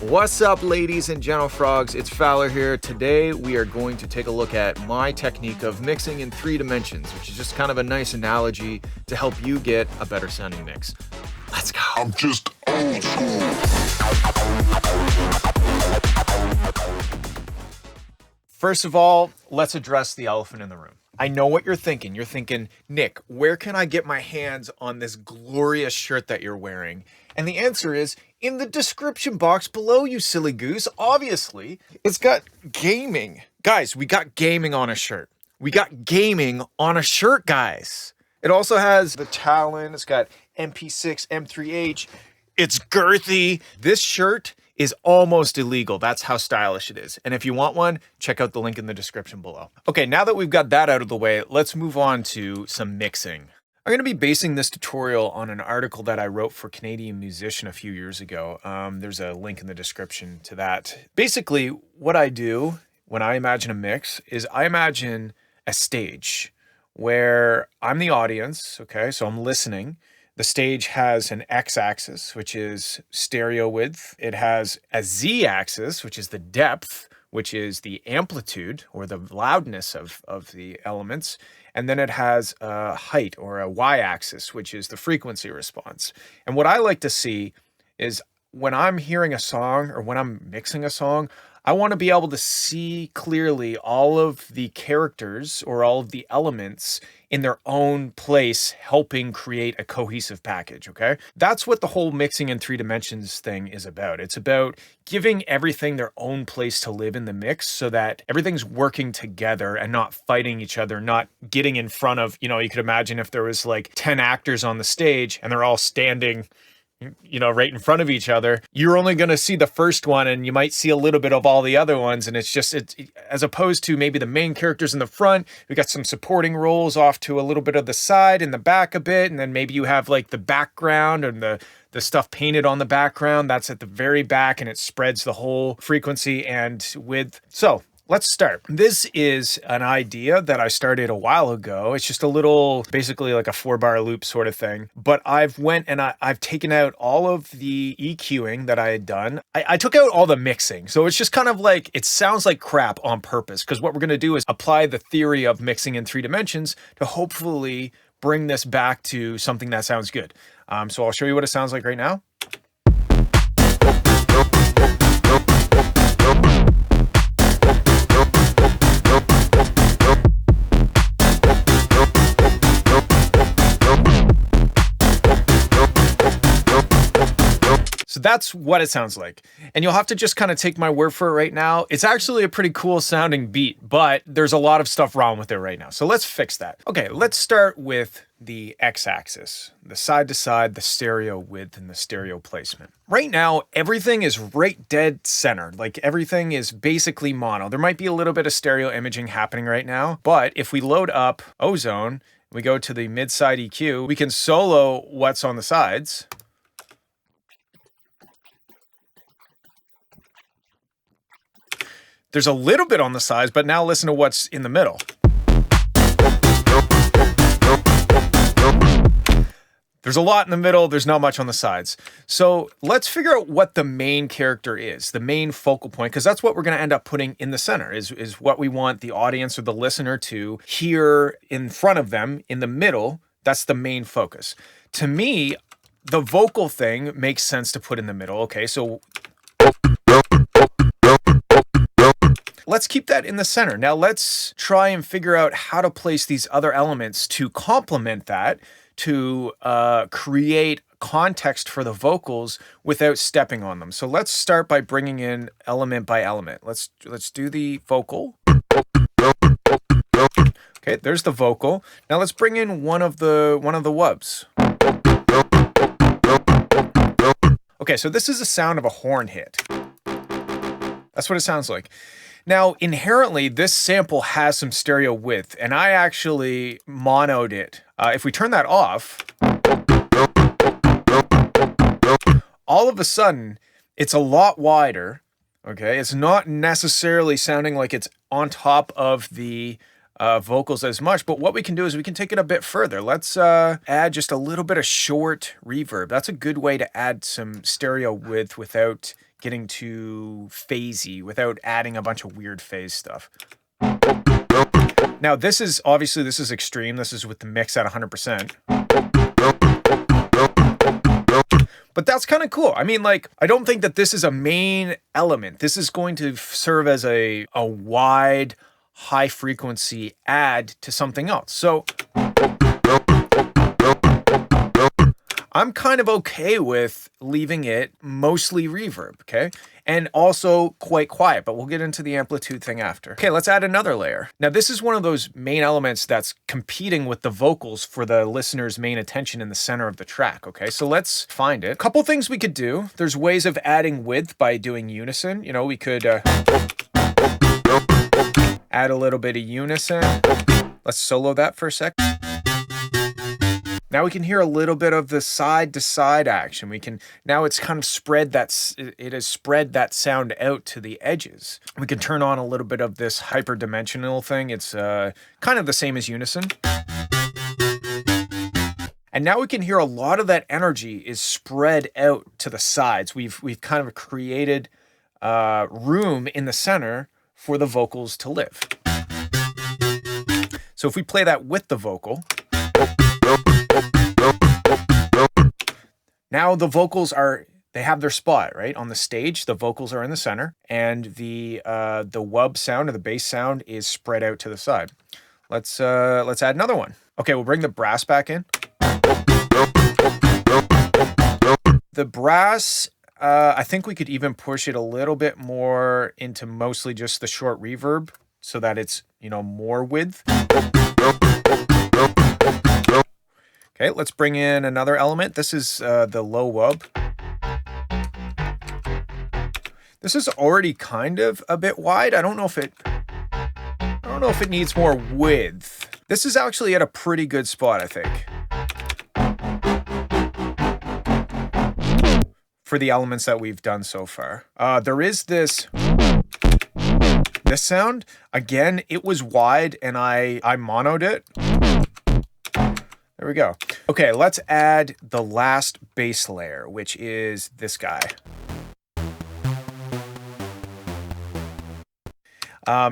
What's up, ladies and gentle frogs? It's Fowler here. Today we are going to take a look at my technique of mixing in 3 dimensions, which is just kind of a nice analogy to help you get a better sounding mix. Let's go. I'm just old school. First of all, let's address the elephant in the room. I know what you're thinking. You're thinking, Nick, where can I get my hands on this glorious shirt that you're wearing? And the answer is in the description box below, you silly goose. Obviously, it's got gaming. Guys, we got gaming on a shirt. We got gaming on a shirt, guys. It also has the Talon. It's got MP6, M3H. It's girthy. This shirt is almost illegal. That's how stylish it is. And if you want one, check out the link in the description below. Okay, now that we've got that out of the way, let's move on to some mixing. I'm going to be basing this tutorial on an article that I wrote for Canadian Musician a few years ago. There's a link in the description to that. Basically, what I do when I imagine a mix is I imagine a stage where I'm the audience, okay? So I'm listening. The stage has an x-axis, which is stereo width. It has a z-axis, which is the depth, which is the amplitude or the loudness of the elements. And then it has a height or a y-axis, which is the frequency response. And what I like to see is when I'm hearing a song or when I'm mixing a song, I want to be able to see clearly all of the characters or all of the elements in their own place, helping create a cohesive package, okay? That's what the whole mixing in 3 dimensions thing is about. It's about giving everything their own place to live in the mix so that everything's working together and not fighting each other, not getting in front of, you could imagine if there was like 10 actors on the stage and they're all standing right in front of each other, you're only going to see the first one and you might see a little bit of all the other ones. And it's as opposed to maybe the main characters in the front, we got some supporting roles off to a little bit of the side and the back a bit. And then maybe you have like the background and the stuff painted on the background. That's at the very back and it spreads the whole frequency and width. So let's start. This is an idea that I started a while ago. It's just a little, basically like a 4-bar loop sort of thing. But I've taken out all of the EQing that I had done. I took out all the mixing. So it's just kind of like, it sounds like crap on purpose. Because what we're going to do is apply the theory of mixing in 3 dimensions to hopefully bring this back to something that sounds good. So I'll show you what it sounds like right now. So that's what it sounds like. And you'll have to just kind of take my word for it right now. It's actually a pretty cool sounding beat, but there's a lot of stuff wrong with it right now. So let's fix that. Okay, let's start with the x-axis, the side to side, the stereo width, and the stereo placement. Right now, everything is right dead center. Like everything is basically mono. There might be a little bit of stereo imaging happening right now, but if we load up Ozone, we go to the mid-side EQ, we can solo what's on the sides. There's a little bit on the sides, but now listen to what's in the middle. There's a lot in the middle. There's not much on the sides. So let's figure out what the main character is, the main focal point, because that's what we're going to end up putting in the center, is what we want the audience or the listener to hear in front of them in the middle. That's the main focus. To me, the vocal thing makes sense to put in the middle. Okay, so let's keep that in the center. Now let's try and figure out how to place these other elements to complement that, to create context for the vocals without stepping on them. So let's start by bringing in element by element. Let's do the vocal. Okay, there's the vocal. Now let's bring in one of the wubs. Okay, so this is the sound of a horn hit. That's what it sounds like. Now, inherently, this sample has some stereo width, and I actually monoed it. If we turn that off, all of a sudden, it's a lot wider, okay? It's not necessarily sounding like it's on top of the vocals as much, but what we can do is we can take it a bit further. Let's add just a little bit of short reverb. That's a good way to add some stereo width without getting too phasey, without adding a bunch of weird phase stuff. Now this is extreme. This is with the mix at 100%. But that's kind of cool. I mean, like, I don't think that this is a main element. This is going to serve as a wide, high frequency add to something else. So I'm kind of okay with leaving it mostly reverb, okay? And also quite quiet, but we'll get into the amplitude thing after. Okay, let's add another layer. Now, this is one of those main elements that's competing with the vocals for the listener's main attention in the center of the track, okay? So let's find it. A couple things we could do. There's ways of adding width by doing unison. You know, we could add a little bit of unison. Let's solo that for a sec. Now we can hear a little bit of the side to side action. Now it's kind of it has spread that sound out to the edges. We can turn on a little bit of this hyperdimensional thing. It's kind of the same as unison. And now we can hear a lot of that energy is spread out to the sides. We've kind of created room in the center for the vocals to live. So if we play that with the vocal, now the vocals they have their spot, right? On the stage, the vocals are in the center, and the wub sound or the bass sound is spread out to the side. Let's add another one. Okay, we'll bring the brass back in. The brass, I think we could even push it a little bit more into mostly just the short reverb so that it's, you know, more width. Okay, let's bring in another element. This is the low wub. This is already kind of a bit wide. I don't know if it needs more width. This is actually at a pretty good spot, I think, for the elements that we've done so far. There is this sound. Again, it was wide and I monoed it. There we go. Okay, let's add the last bass layer, which is this guy.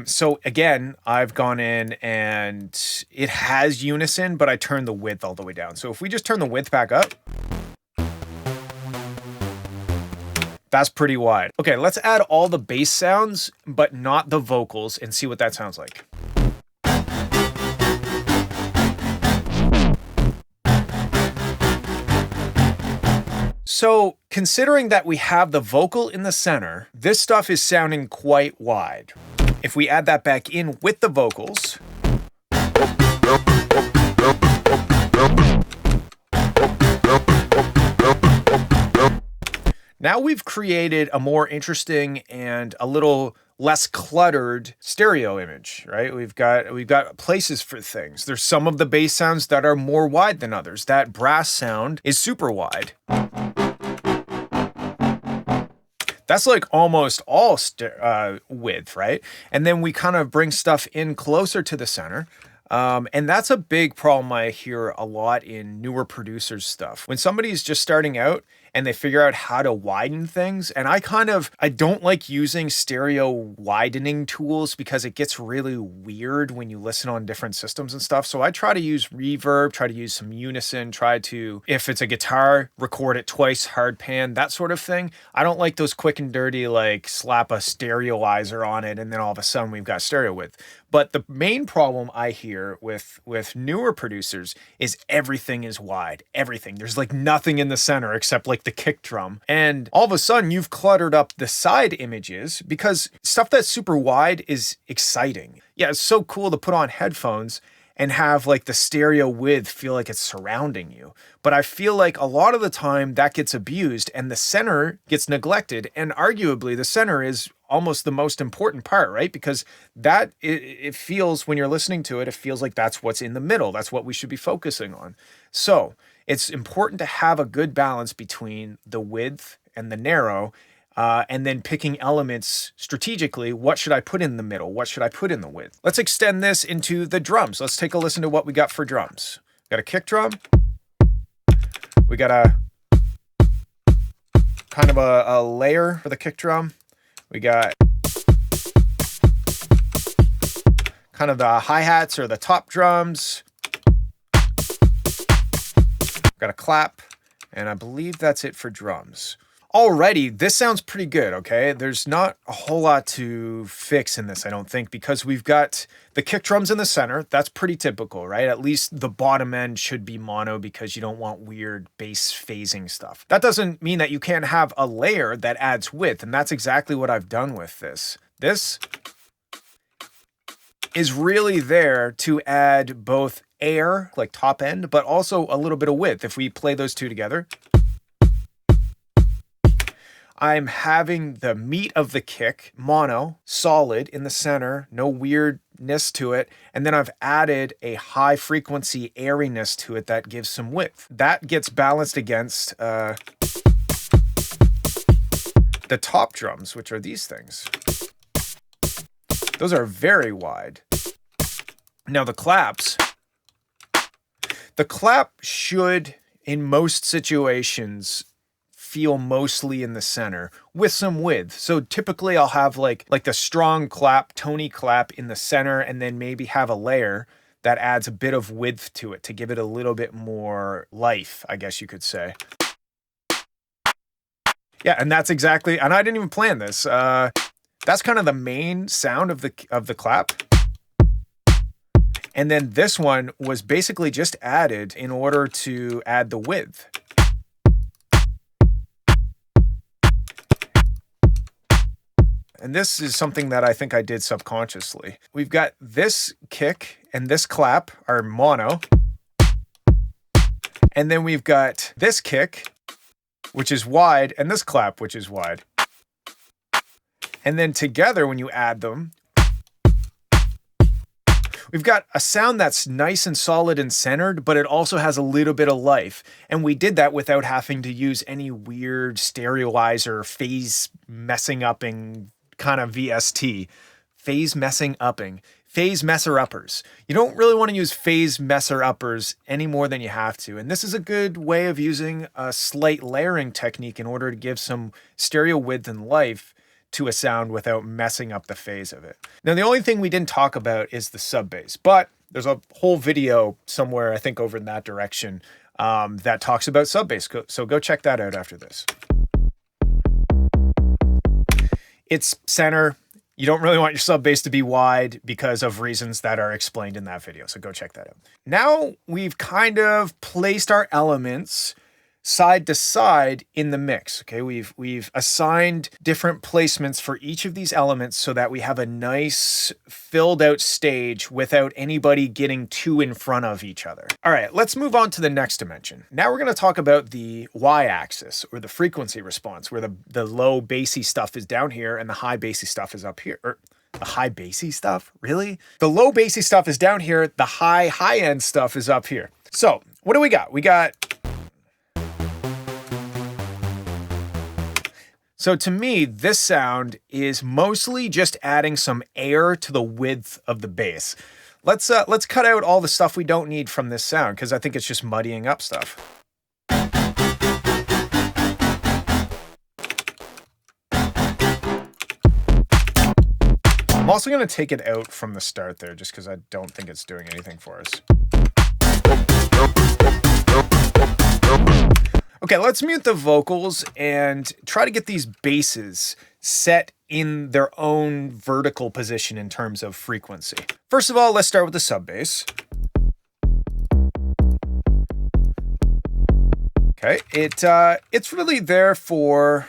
So again, I've gone in and it has unison, but I turned the width all the way down. So if we just turn the width back up, that's pretty wide. Okay, let's add all the bass sounds, but not the vocals, and see what that sounds like. So considering that we have the vocal in the center, this stuff is sounding quite wide. If we add that back in with the vocals, now we've created a more interesting and a little less cluttered stereo image, right? We've got places for things. There's some of the bass sounds that are more wide than others. That brass sound is super wide. That's like almost all width, right? And then we kind of bring stuff in closer to the center. And that's a big problem I hear a lot in newer producers stuff. When somebody's just starting out and they figure out how to widen things, and I don't like using stereo widening tools because it gets really weird when you listen on different systems and stuff. So I try to use reverb, try to use some unison, try to, if it's a guitar, record it twice, hard pan, that sort of thing. I don't like those quick and dirty, like slap a stereoizer on it and then all of a sudden we've got stereo width. But the main problem I hear with newer producers is everything is wide. Everything. There's like nothing in the center except like the kick drum. And all of a sudden you've cluttered up the side images because stuff that's super wide is exciting. Yeah, it's so cool to put on headphones and have like the stereo width feel like it's surrounding you. But I feel like a lot of the time that gets abused and the center gets neglected. And arguably the center is almost the most important part, right? Because that it feels, when you're listening to it, it feels like that's what's in the middle. That's what we should be focusing on. So it's important to have a good balance between the width and the narrow. and then picking elements strategically. What should I put in the middle? What should I put in the width? Let's extend this into the drums. Let's take a listen to what we got for drums. Got a kick drum. We got a kind of a layer for the kick drum. We got kind of the hi-hats or the top drums. Got a clap, and I believe that's it for drums. Already, this sounds pretty good, okay? There's not a whole lot to fix in this, I don't think, because we've got the kick drums in the center. That's pretty typical, right? At least the bottom end should be mono because you don't want weird bass phasing stuff. That doesn't mean that you can't have a layer that adds width, and that's exactly what I've done with this. This is really there to add both air, like top end, but also a little bit of width. If we play those two together, I'm having the meat of the kick mono, solid in the center, no weirdness to it. And then I've added a high frequency airiness to it that gives some width. That gets balanced against the top drums, which are these things. Those are very wide. Now the clap should, in most situations, feel mostly in the center with some width. So typically I'll have like the strong clap, tony clap in the center, and then maybe have a layer that adds a bit of width to it to give it a little bit more life, I guess you could say. Yeah, and that's exactly, and I didn't even plan this. That's kind of the main sound of the clap. And then this one was basically just added in order to add the width. And this is something that I think I did subconsciously. We've got this kick and this clap are mono. And then we've got this kick, which is wide, and this clap, which is wide. And then together, when you add them, we've got a sound that's nice and solid and centered, but it also has a little bit of life. And we did that without having to use any weird stereoizer, phase messing upping kind of VST. Phase messing upping. Phase messer uppers. You don't really want to use phase messer uppers any more than you have to. And this is a good way of using a slight layering technique in order to give some stereo width and life to a sound without messing up the phase of it. Now, the only thing we didn't talk about is the sub bass, but there's a whole video somewhere, I think over in that direction, that talks about sub bass. So go check that out after this. It's center. You don't really want your sub bass to be wide because of reasons that are explained in that video. So go check that out. Now we've kind of placed our elements side to side in the mix. Okay, we've assigned different placements for each of these elements so that we have a nice filled out stage without anybody getting too in front of each other. All right, let's move on to the next dimension. Now we're going to talk about the y-axis, or the frequency response, where the low bassy stuff is down here and the high bassy stuff is up here. The high bassy stuff? Really? The low bassy stuff is down here. The high end stuff is up here. So what do we got? So to me, this sound is mostly just adding some air to the width of the bass. Let's cut out all the stuff we don't need from this sound, because I think it's just muddying up stuff. I'm also going to take it out from the start there, just because I don't think it's doing anything for us. Okay, let's mute the vocals and try to get these basses set in their own vertical position in terms of frequency. First of all, let's start with the sub bass. Okay, it's really there for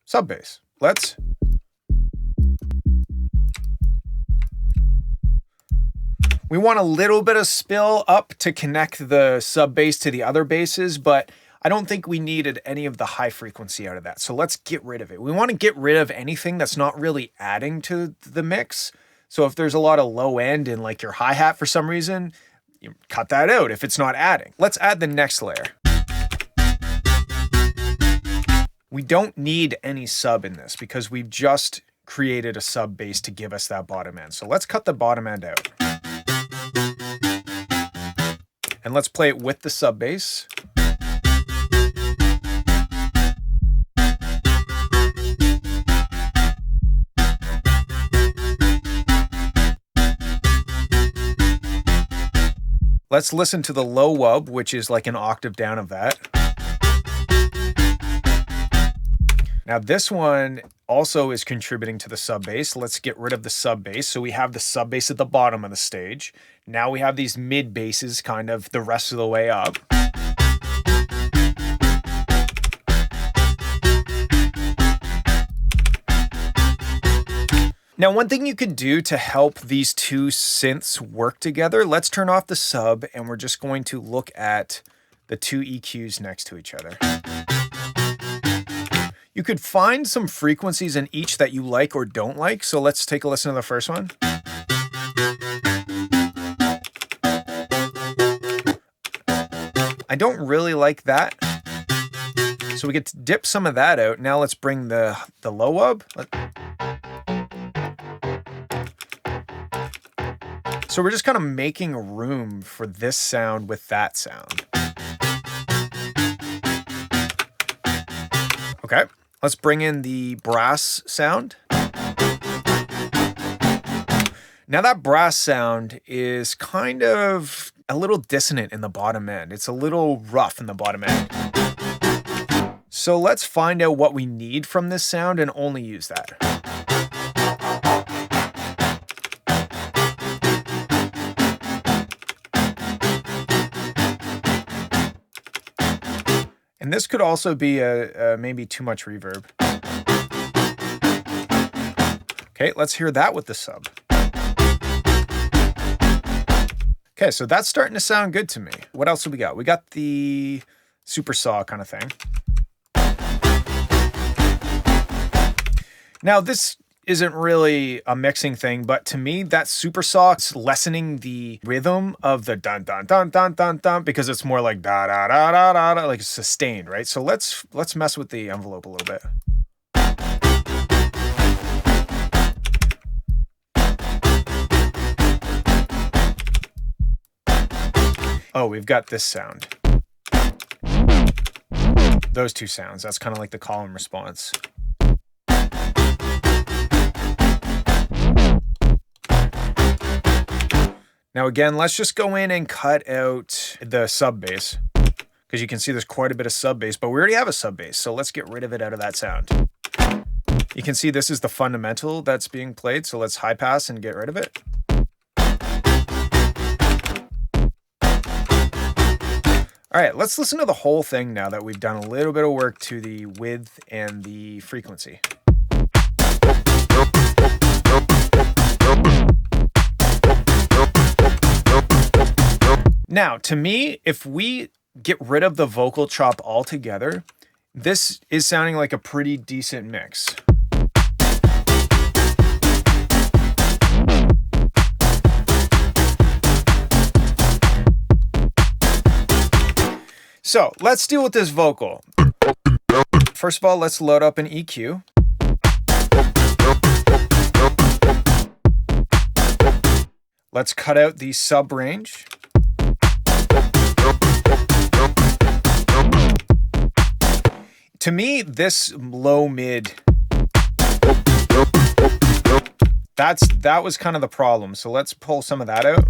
sub bass. We want a little bit of spill up to connect the sub bass to the other basses, but I don't think we needed any of the high frequency out of that. So let's get rid of it. We want to get rid of anything that's not really adding to the mix. So if there's a lot of low end in like your hi-hat for some reason, you cut that out if it's not adding. Let's add the next layer. We don't need any sub in this because we've just created a sub bass to give us that bottom end. So let's cut the bottom end out. And let's play it with the sub bass. Let's listen to the low wub, which is like an octave down of that. Now this one also is contributing to the sub bass. Let's get rid of the sub bass. So we have the sub bass at the bottom of the stage. Now we have these mid basses kind of the rest of the way up. Now, one thing you could do to help these two synths work together, let's turn off the sub and we're just going to look at the two EQs next to each other. You could find some frequencies in each that you like or don't like. So let's take a listen to the first one. I don't really like that. So we get to dip some of that out. Now let's bring the low wub. So we're just kind of making room for this sound with that sound. Okay, let's bring in the brass sound. Now that brass sound is kind of a little dissonant in the bottom end. It's a little rough in the bottom end. So let's find out what we need from this sound and only use that. And this could also be a maybe too much reverb. Okay, let's hear that with the sub. Okay, so that's starting to sound good to me. What else do we got? We got the super saw kind of thing. Now this isn't really a mixing thing, but to me, that super saw, it's lessening the rhythm of the dun dun dun dun dun dun because it's more like da da da da da, da like sustained, right? So let's mess with the envelope a little bit. Oh, we've got this sound. Those two sounds, that's kind of like the column response. Now again, let's just go in and cut out the sub bass because you can see there's quite a bit of sub bass, but we already have a sub bass. So let's get rid of it out of that sound. You can see this is the fundamental that's being played. So let's high pass and get rid of it. All right, let's listen to the whole thing now that we've done a little bit of work to the width and the frequency. Now, to me, if we get rid of the vocal chop altogether, this is sounding like a pretty decent mix. So let's deal with this vocal. First of all, let's load up an EQ. Let's cut out the sub range. To me, this low mid, that was kind of the problem. So let's pull some of that out.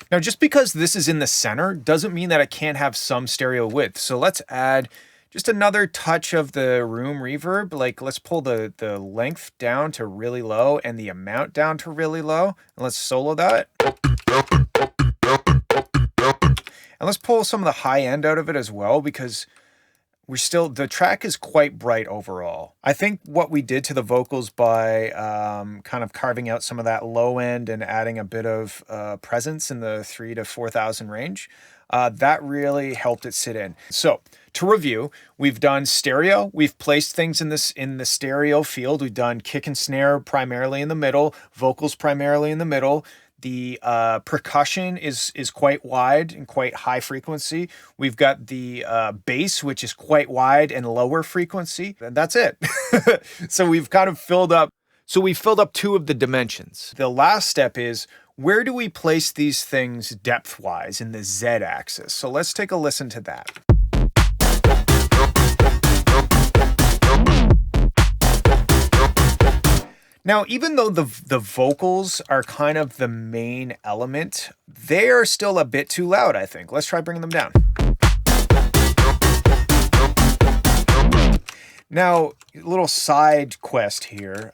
Now, just because this is in the center doesn't mean that it can't have some stereo width. So let's add just another touch of the room reverb. Like let's pull the length down to really low and the amount down to really low. And let's solo that. And let's pull some of the high end out of it as well because the track is quite bright overall. I think what we did to the vocals by kind of carving out some of that low end and adding a bit of presence in the 3,000 to 4,000 range, that really helped it sit in. So to review, we've done stereo. We've placed things in the stereo field. We've done kick and snare primarily in the middle, vocals primarily in the middle. The percussion is quite wide and quite high frequency. We've got the bass, which is quite wide and lower frequency. And that's it. So we've kind of filled up. So we filled up 2 of the dimensions. The last step is, where do we place these things depth-wise in the Z-axis? So let's take a listen to that. Now, even though the vocals are kind of the main element, they are still a bit too loud, I think. Let's try bringing them down. Now, a little side quest here.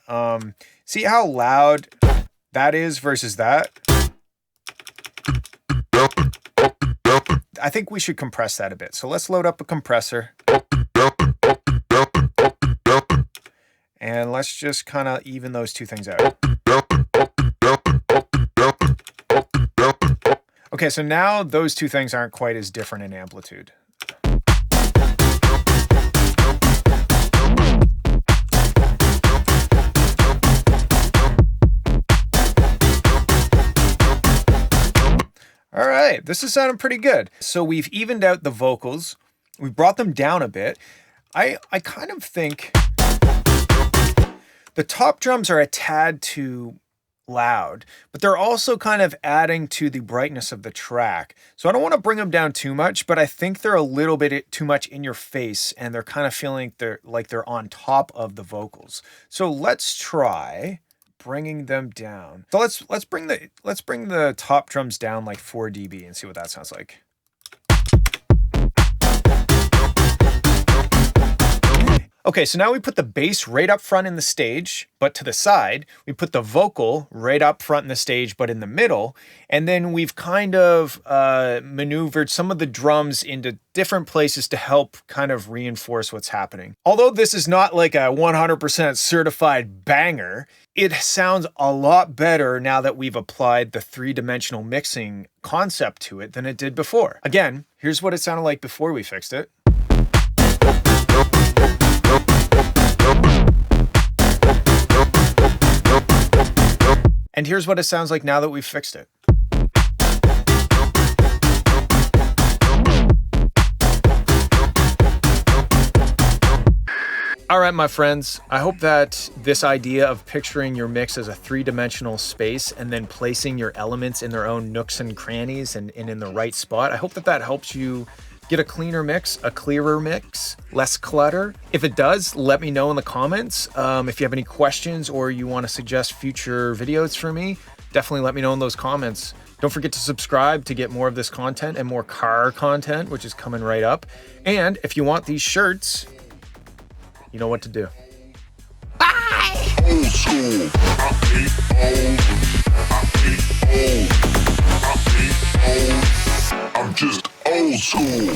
See how loud that is versus that? I think we should compress that a bit. So let's load up a compressor. And let's just kind of even those 2 things out. Okay, so now those 2 things aren't quite as different in amplitude. All right, this is sounding pretty good. So we've evened out the vocals. We've brought them down a bit. I kind of think the top drums are a tad too loud, but they're also kind of adding to the brightness of the track. So I don't want to bring them down too much, but I think they're a little bit too much in your face, and they're kind of feeling they're on top of the vocals. So let's try bringing them down. So let's bring the top drums down like 4 dB and see what that sounds like. Okay, so now we put the bass right up front in the stage, but to the side. We put the vocal right up front in the stage, but in the middle. And then we've kind of maneuvered some of the drums into different places to help kind of reinforce what's happening. Although this is not like a 100% certified banger, it sounds a lot better now that we've applied the 3-dimensional mixing concept to it than it did before. Again, here's what it sounded like before we fixed it. And here's what it sounds like now that we've fixed it. All right, my friends, I hope that this idea of picturing your mix as a 3-dimensional space and then placing your elements in their own nooks and crannies and in the right spot, I hope that helps you get a cleaner mix, a clearer mix, less clutter. If it does, let me know in the comments. If you have any questions or you want to suggest future videos for me, definitely let me know in those comments. Don't forget to subscribe to get more of this content and more car content, which is coming right up. And if you want these shirts, you know what to do. Bye! Old school. I'm just old school.